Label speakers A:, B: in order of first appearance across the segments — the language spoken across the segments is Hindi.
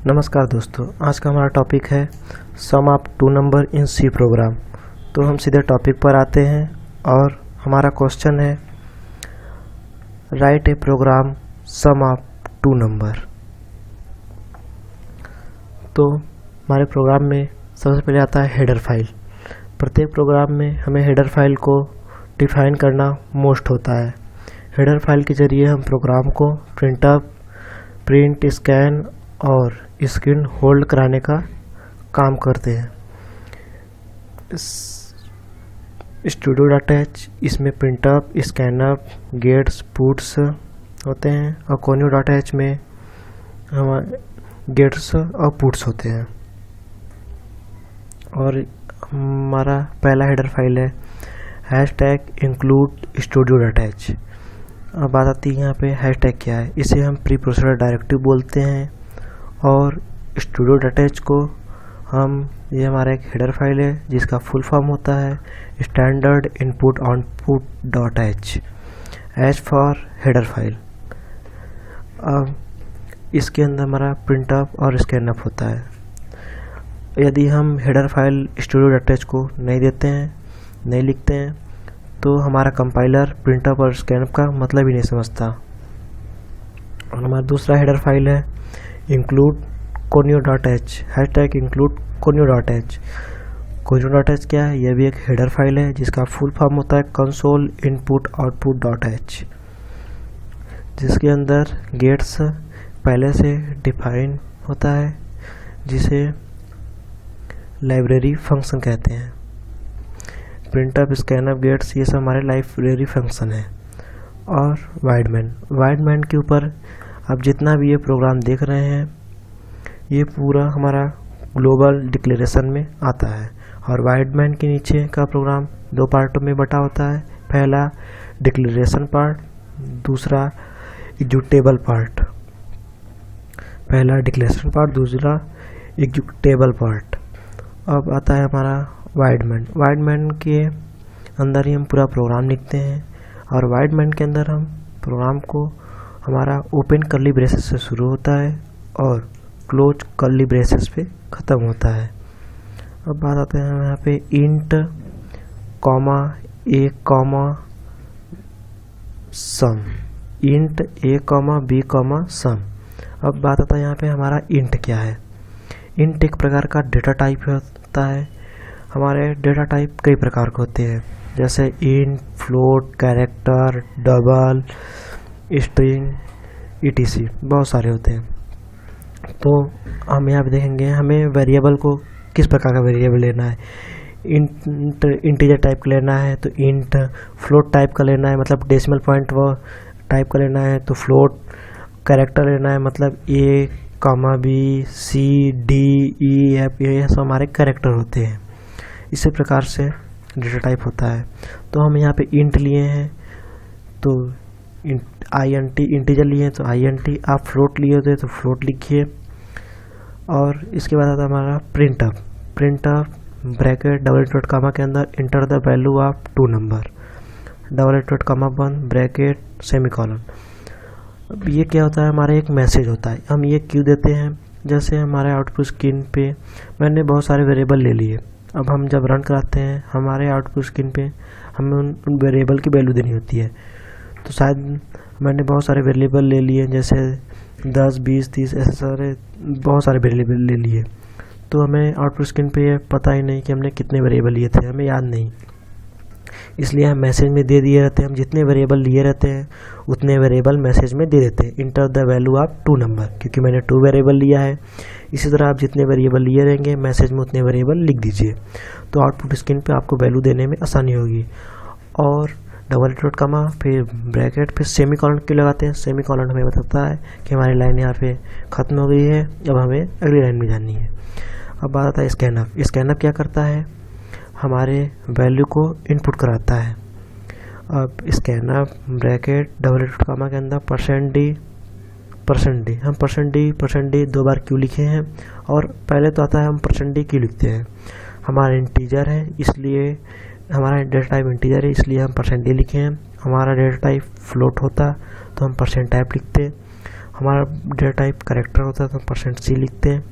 A: नमस्कार दोस्तों, आज का हमारा टॉपिक है sum of two number in C program. तो हम सीधे टॉपिक पर आते हैं और हमारा क्वेश्चन है write a program sum of two number. तो हमारे प्रोग्राम में सबसे पहले आता है हेडर फाइल। प्रत्येक प्रोग्राम में हमें हेडर फाइल को डिफाइन करना मोस्ट होता है। हेडर फाइल के जरिए हम प्रोग्राम को प्रिंटअप, प्रिंट, स्कैन और स्क्रीन होल्ड कराने का काम करते हैं। स्टूडियो डॉट एच इसमें प्रिंटअप, स्कैनअप, गेट्स, पुट्स होते हैं और कोनियो डॉट एच में हमारे गेट्स और पुट्स होते हैं। और हमारा पहला हेडर फाइल है hashtag include studio dot H. अब बात आती है यहाँ पे हैशटैग क्या है। इसे हम प्री प्रोसेसर डायरेक्टिव बोलते हैं और स्टूडियो डॉट एच को ये हमारा एक हेडर फाइल है जिसका फुल फॉर्म होता है standard input output dot H, H for header file. अब इसके अंदर हमारा प्रिंटअप और स्कैनअप होता है। यदि हम header file studio dot H को नहीं देते हैं, नहीं लिखते हैं, तो हमारा कंपाइलर प्रिंटअप और स्कैनअप का मतलब ही नहीं समझता। और हमारा दूसरा हेडर फाइल है include conio dot H, hashtag include conio dot H. Conio dot H क्या है? यह भी एक हेडर फाइल है जिसका फुल फॉर्म होता है console input output dot H, जिसके अंदर गेट्स पहले से डिफाइन होता है जिसे लाइब्रेरी फंक्शन कहते हैं। प्रिंटअप, स्कैनअप, गेट्स ये सब हमारे लाइब्रेरी फंक्शन है। और वाइडमैन के ऊपर अब जितना भी ये प्रोग्राम देख रहे हैं ये पूरा हमारा ग्लोबल डिक्लेरेशन में आता है। और वाइडमैन के नीचे का प्रोग्राम दो पार्टों में बटा होता है। पहला डिक्लेरेशन पार्ट, दूसरा एग्जीक्यूटेबल पार्ट। पहला डिक्लेरेशन पार्ट, दूसरा एग्जीक्यूटेबल पार्ट। अब आता है हमारा वाइडमैन के अंदर ही हम पूरा प्रोग्राम लिखते हैं। और वाइडमैन के अंदर हम प्रोग्राम को हमारा ओपन कर्ली ब्रेसेस से शुरू होता है और क्लोज कर्ली ब्रेसेस पे ख़त्म होता है। अब बात आते हैं यहाँ पे इंट कॉमा ए कॉमा सम, इंट ए कॉमा बी कॉमा सम। अब बात आता है यहाँ पे हमारा इंट क्या है। इंट एक प्रकार का डेटा टाइप होता है। हमारे डेटा टाइप कई प्रकार के होते हैं, जैसे int, float, character, double, string, etc बहुत सारे होते हैं। तो हम यहाँ पे देखेंगे हमें वेरिएबल को किस प्रकार का वेरिएबल लेना है। इंटीजर टाइप का लेना है तो इंट, फ्लोट टाइप का लेना है मतलब डेसिमल पॉइंट वो टाइप का लेना है तो फ्लोट, कैरेक्टर लेना है मतलब ए कॉमा बी, सी, डी, ई, एफ, ये सब हमारे कैरेक्टर होते हैं। इसी प्रकार से डेटा टाइप होता है। तो हम यहाँ पे इंट लिए हैं तो INT इंटीजर लिए हैं तो INT, आप फ्लोट लिए होते तो फ्लोट लिखिए। और इसके बाद आता है हमारा printf bracket double dot comma के अंदर enter the value of two number, double dot comma बंद ब्रैकेट सेमीकोलन। अब ये क्या होता है, हमारा एक मैसेज होता है। हम ये क्यों देते हैं, जैसे हमारे आउटपुट स्क्रीन पे मैंने बहुत सारे वेरिएबल ले लिए। अब हम जब रन कराते हैं हमारे आउटपुट स्क्रीन पे हमें उन वेरिएबल की वैल्यू देनी होती है। तो शायद मैंने बहुत सारे वेरिएबल ले लिए, जैसे 10, 20, 30 ऐसे सारे बहुत सारे वेरिएबल ले लिए। तो हमें आउटपुट स्क्रीन पे ये पता ही नहीं कि हमने कितने वेरिएबल लिए थे, हमें याद नहीं। इसलिए हम मैसेज में दे दिए रहते हैं। हम जितने वेरिएबल लिए रहते हैं उतने वेरिएबल मैसेज में दे देते हैं, enter the value of two number, क्योंकि मैंने 2 वेरिएबल लिया है। इसी तरह आप जितने वेरिएबल लिए रहेंगे मैसेज में उतने वेरिएबल लिख दीजिए, तो आउटपुट स्क्रीन पे आपको वैल्यू देने में आसानी होगी। और डबल डॉट कामा फिर ब्रैकेट फिर सेमीकोलन क्यों लगाते हैं, सेमीकोलन हमें बताता है कि हमारी लाइन यहाँ पे ख़त्म हो गई है, अब हमें अगली लाइन में जानी है। अब बात आता है स्कैनअप। स्कैनअप क्या करता है, हमारे वैल्यू को इनपुट कराता है। अब scanf bracket double dot comma के अंदर %d हम %d 2 बार क्यों लिखे हैं, और पहले तो आता है हम %d क्यों लिखते हैं। हमारा इंटीजर है इसलिए हमारा डेटा टाइप इंटीजर है इसलिए हम %d लिखे हैं। हमारा डेटा टाइप फ्लोट होता तो हम %टाइप लिखते। हमारा डेटा टाइप कैरेक्टर होता है तो %c लिखते हैं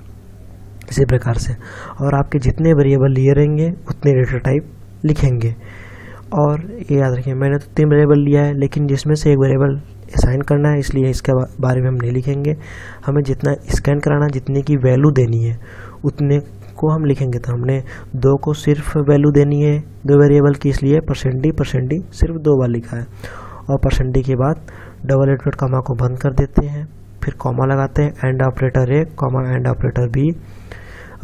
A: इसी प्रकार से। और आपके जितने वेरिएबल लिए रहेंगे उतने डेटा टाइप लिखेंगे। और ये याद रखिए, मैंने तो 3 वेरिएबल लिया है, लेकिन जिसमें से एक वेरिएबल असाइन करना है, इसलिए इसके बारे में हम नहीं लिखेंगे। हमें जितना स्कैन कराना, जितने की वैल्यू देनी है उतने को हम लिखेंगे। तो हमने 2 को सिर्फ वैल्यू देनी है 2 वेरिएबल की, इसलिए %d सिर्फ 2 बार लिखा है। और %d के बाद डबल एडवर्ड कॉमा को बंद कर देते हैं, फिर कॉमा लगाते हैं, and operator a comma and operator b.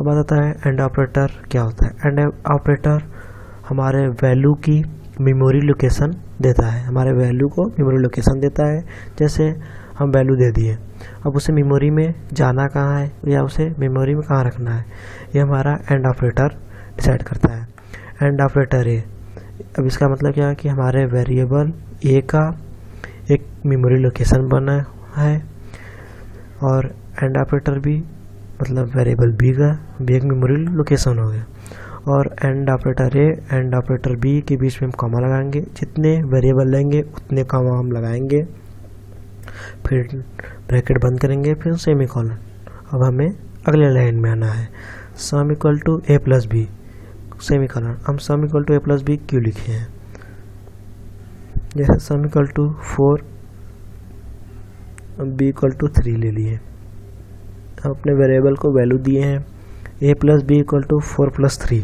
A: अब आता है एंड ऑपरेटर क्या होता है। एंड ऑपरेटर हमारे वैल्यू की मेमोरी लोकेशन देता है, हमारे वैल्यू को मेमोरी लोकेशन देता है। जैसे हम वैल्यू दे दिए, अब उसे मेमोरी में जाना कहाँ है या उसे मेमोरी में कहाँ रखना है, ये हमारा एंड ऑपरेटर डिसाइड करता है। एंड ऑपरेटर ए, अब इसका मतलब क्या है कि हमारे वेरिएबल ए का एक मेमोरी लोकेशन बना है, और एंड ऑपरेटर बी मतलब वेरिएबल बी का भी एक मेमोरी लोकेशन हो गया। और and operator a and operator b के बीच में हम कॉमा लगाएंगे, जितने वेरिएबल लेंगे उतने कॉमा हम लगाएंगे, फिर ब्रैकेट बंद करेंगे, फिर सेमीकोलन। अब हमें अगले लाइन में आना है, sum equal to A plus B semicolon. हम sum equal to A plus B क्यों लिखे हैं, जैसे sum equal to 4 B equal to 3 ले लिए, अपने वेरिएबल को वैल्यू दिए हैं a plus b equal to 4 plus 3।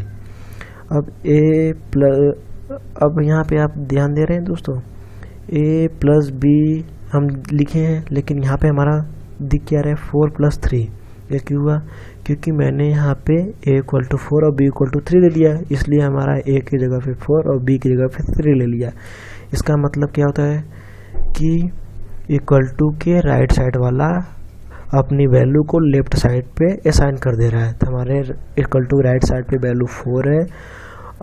A: अब यहाँ पे आप ध्यान दे रहे हैं दोस्तों, a प्लस बी हम लिखे हैं, लेकिन यहाँ पे हमारा दिख क्या रहा है 4 प्लस 3। ये क्यों हुआ, क्योंकि मैंने यहाँ पे a इक्वल टू 4 और b इक्वल टू 3 ले दिया, इसलिए हमारा a की जगह पे 4 और b की जगह पे 3 ले लिया। इसका मतलब क्या होता है कि इक्वल टू के राइट साइड वाला अपनी वैल्यू को लेफ्ट साइड पे असाइन कर दे रहा है। तो हमारे इक्वल टू राइट साइड पे वैल्यू 4 है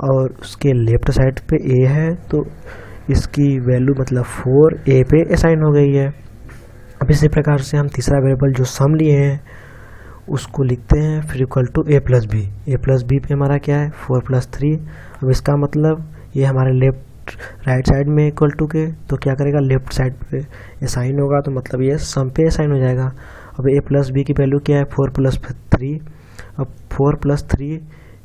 A: और उसके लेफ्ट साइड पे a है, तो इसकी वैल्यू मतलब 4 a पे असाइन हो गई है। अब इसी प्रकार से हम तीसरा वेरिएबल जो सम लिए हैं उसको लिखते हैं, फिर equal to a plus b. a plus b पे हमारा क्या है 4 प्लस 3। अब इसका मतलब ये हमारे लेफ्ट राइट साइड में इक्वल टू के, तो क्या करेगा लेफ्ट साइड पे असाइन होगा, तो मतलब ये सम पे असाइन हो जाएगा। अब a प्लस बी की वैल्यू क्या है 4 प्लस 3। अब 4 प्लस 3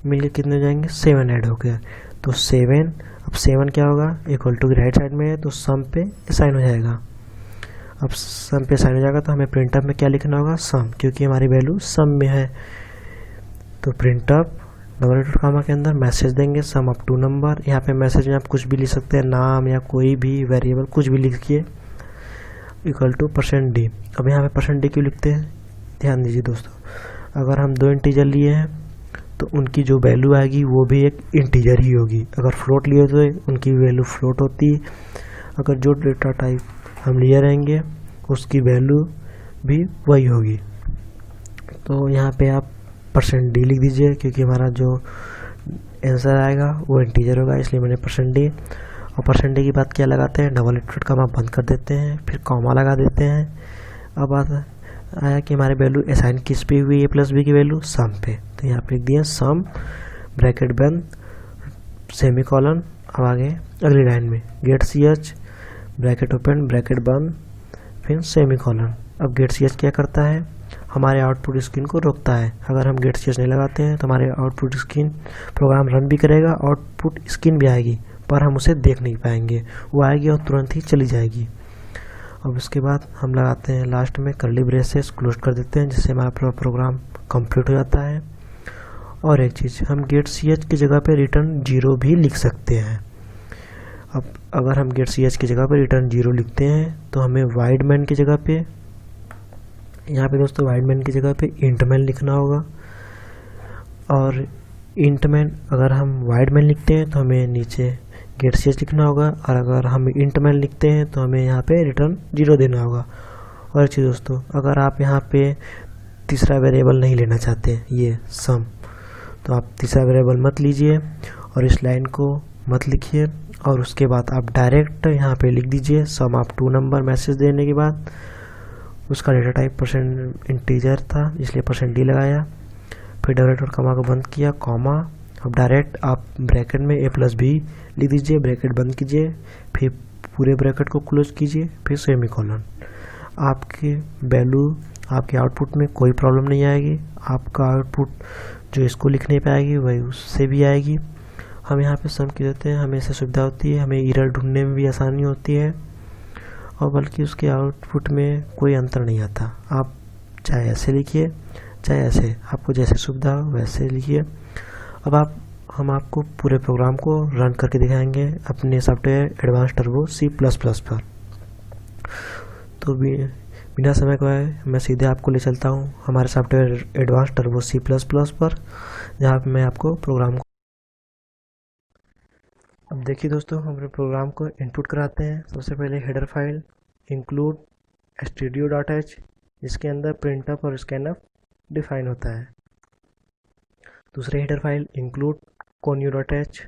A: मिलकर कितने हो जाएंगे 7 ऐड हो गया, तो 7। अब 7 क्या होगा इक्वल टू की राइट साइड में है, तो सम पे असाइन हो जाएगा। अब सम पे असाइन हो जाएगा तो हमें प्रिंटअप में क्या लिखना होगा सम, क्योंकि हमारी वैल्यू सम में है। तो प्रिंटअप डबल एडवर्ड कॉमा के अंदर मैसेज देंगे सम अप टू नंबर। यहाँ पे मैसेज में आप कुछ भी लिख सकते हैं, नाम या कोई भी वेरिएबल कुछ भी लिखिए, इक्वल टू %d। अब यहाँ पे %d क्यों लिखते हैं, ध्यान दीजिए दोस्तों, अगर हम 2 इंटीजर लिए हैं तो उनकी जो वैल्यू आएगी वो भी एक इंटीजर ही होगी। अगर फ्लोट लिए तो उनकी वैल्यू फ्लोट होती, अगर जो डेटा टाइप हम लिए रहेंगे उसकी वैल्यू भी वही होगी। तो यहाँ पे आप %d लिख दीजिए, क्योंकि हमारा जो आंसर आएगा वो इंटीजर होगा, इसलिए मैंने %d। और %d की बात क्या लगाते हैं, डबल एडवर्ड कॉमा बंद कर देते हैं, फिर कॉमा लगा देते हैं। अब आया कि हमारे वैल्यू असाइन किस पे हुई a प्लस बी की वैल्यू सम पे, तो यहाँ पे लिख दिया सम ब्रैकेट बंद सेमीकोलन। अब आगे अगली लाइन में get ch bracket open bracket बंद फिर सेमीकोलन। अब गेट ch क्या करता है, हमारे आउटपुट स्क्रीन को रोकता है। अगर हम गेट ch नहीं लगाते हैं तो हमारे आउटपुट स्क्रीन प्रोग्राम रन भी करेगा, आउटपुट स्क्रीन भी आएगी, पर हम उसे देख नहीं पाएंगे, वो आएगी और तुरंत ही चली जाएगी। अब उसके बाद हम लगाते हैं लास्ट में कर्ली ब्रेसेस क्लोज कर देते हैं, जिससे हमारा प्रोग्राम कंप्लीट हो जाता है। और एक चीज़, हम गेट ch की जगह पे रिटर्न 0 भी लिख सकते हैं। अब अगर हम गेट ch की जगह पे रिटर्न 0 लिखते हैं तो हमें वाइड मैन की जगह पे, यहाँ पे दोस्तों वाइड मैन की जगह पे इंट मैन लिखना होगा। और इंट मैन अगर हम वाइड मैन लिखते हैं तो हमें नीचे गेट ch लिखना होगा, और अगर हम इंट मैन लिखते हैं तो हमें यहाँ पे रिटर्न 0 देना होगा। और एक चीज़ दोस्तों, अगर आप यहाँ पे तीसरा वेरिएबल नहीं लेना चाहते ये सम, तो आप तीसरा वेरिएबल मत लीजिए और इस लाइन को मत लिखिए, और उसके बाद आप डायरेक्ट यहाँ पे लिख दीजिए sum up two number. Message देने के बाद उसका डेटा टाइप इंटीजर था इसलिए %d लगाया, फिर डबल एडवर्ड कॉमा को बंद किया कॉमा। अब डायरेक्ट आप ब्रैकेट में a प्लस बी लिख दीजिए, ब्रैकेट बंद कीजिए, फिर पूरे ब्रैकेट को क्लोज कीजिए, फिर सेमीकोलन। आपकी वैल्यू, आपके आउटपुट में कोई प्रॉब्लम नहीं आएगी। आपका आउटपुट जो इसको लिख नहीं पाएगी वही उससे भी आएगी। हम यहाँ पे सम की देते हैं, हमें इससे सुविधा होती है, हमें एरर ढूंढने में भी आसानी होती है, और बल्कि उसके आउटपुट में कोई अंतर नहीं आता। आप चाहे ऐसे लिखिए चाहे ऐसे, आपको जैसे सुविधा हो वैसे लिखिए। अब हम आपको पूरे प्रोग्राम को रन करके दिखाएंगे अपने सॉफ्टवेयर एडवांस टर्बो C++ पर। तो बिना समय गवाए मैं सीधे आपको ले चलता हूँ हमारे सॉफ्टवेयर एडवांस टर्बो C++ पर, जहाँ पे मैं आपको प्रोग्राम को। अब देखिए दोस्तों, हम अपने प्रोग्राम को इनपुट कराते हैं। सबसे पहले हेडर फाइल इंक्लूड stdio.h, जिसके अंदर printf और scanf डिफाइन होता है। दूसरे हेडर फाइल इंक्लूड conio.h,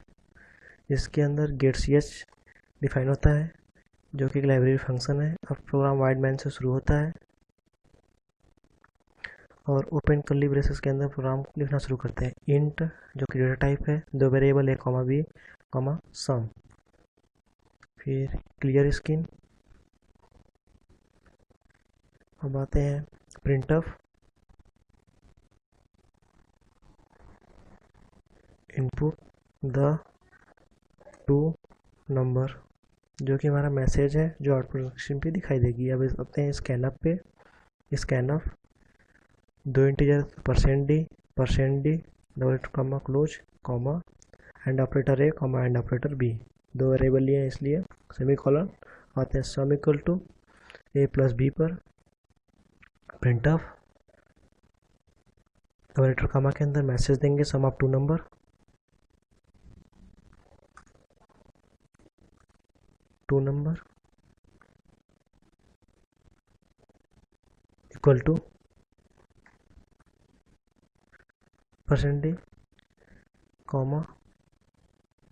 A: जिसके अंदर getch डिफाइन होता है, जो कि एक लाइब्रेरी फंक्शन है। अब प्रोग्राम वाइड मैन से शुरू होता है और ओपन कर्ली ब्रेसेस के अंदर प्रोग्राम लिखना शुरू करते हैं। इंट, जो कि डेटा टाइप है, दो वेरिएबल a, b, सम। फिर क्लियर स्क्रीन। अब आते हैं printf input the two number, जो कि हमारा मैसेज है जो आउटपुट स्क्रीन पे दिखाई देगी। अब आते हैं स्कैनअप पे। स्कैनअप दो integer %d double comma close comma and operator a comma and operator b, दो वेरिएबल लिए हैं इसलिए सेमी कॉलन। आते हैं sum equal to a plus b पर। printf डबल कॉमा के अंदर मैसेज देंगे sum of two number, equal to %d comma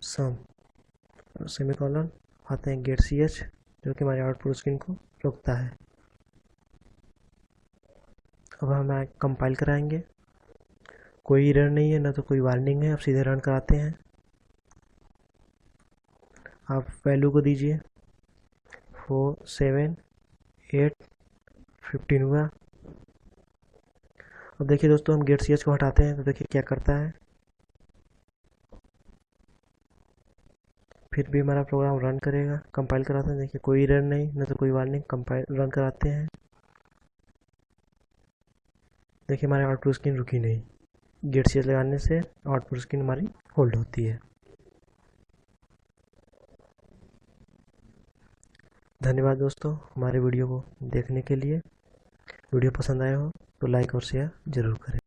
A: sum semicolon. आते हैं गेट ch, जो कि हमारे आउटपुट स्क्रीन को रोकता है। अब हम कंपाइल कराएंगे, कोई एरर नहीं है ना तो कोई वार्निंग है। अब सीधे रन कराते हैं। आप वैल्यू को दीजिए 4 7 8 15 हुआ। अब देखिए दोस्तों, हम गेट ch को हटाते हैं तो देखिए क्या करता है। फिर भी हमारा प्रोग्राम रन करेगा। कंपाइल कराते हैं, देखिए कोई एरर नहीं ना तो कोई वार्निंग। कंपाइल रन कराते हैं, देखिए हमारे आउटपुट स्क्रीन रुकी नहीं। गेट ch लगाने से आउटपुट स्क्रीन हमारी होल्ड होती है। धन्यवाद दोस्तों हमारे वीडियो को देखने के लिए। वीडियो पसंद आया हो तो लाइक और शेयर जरूर करें।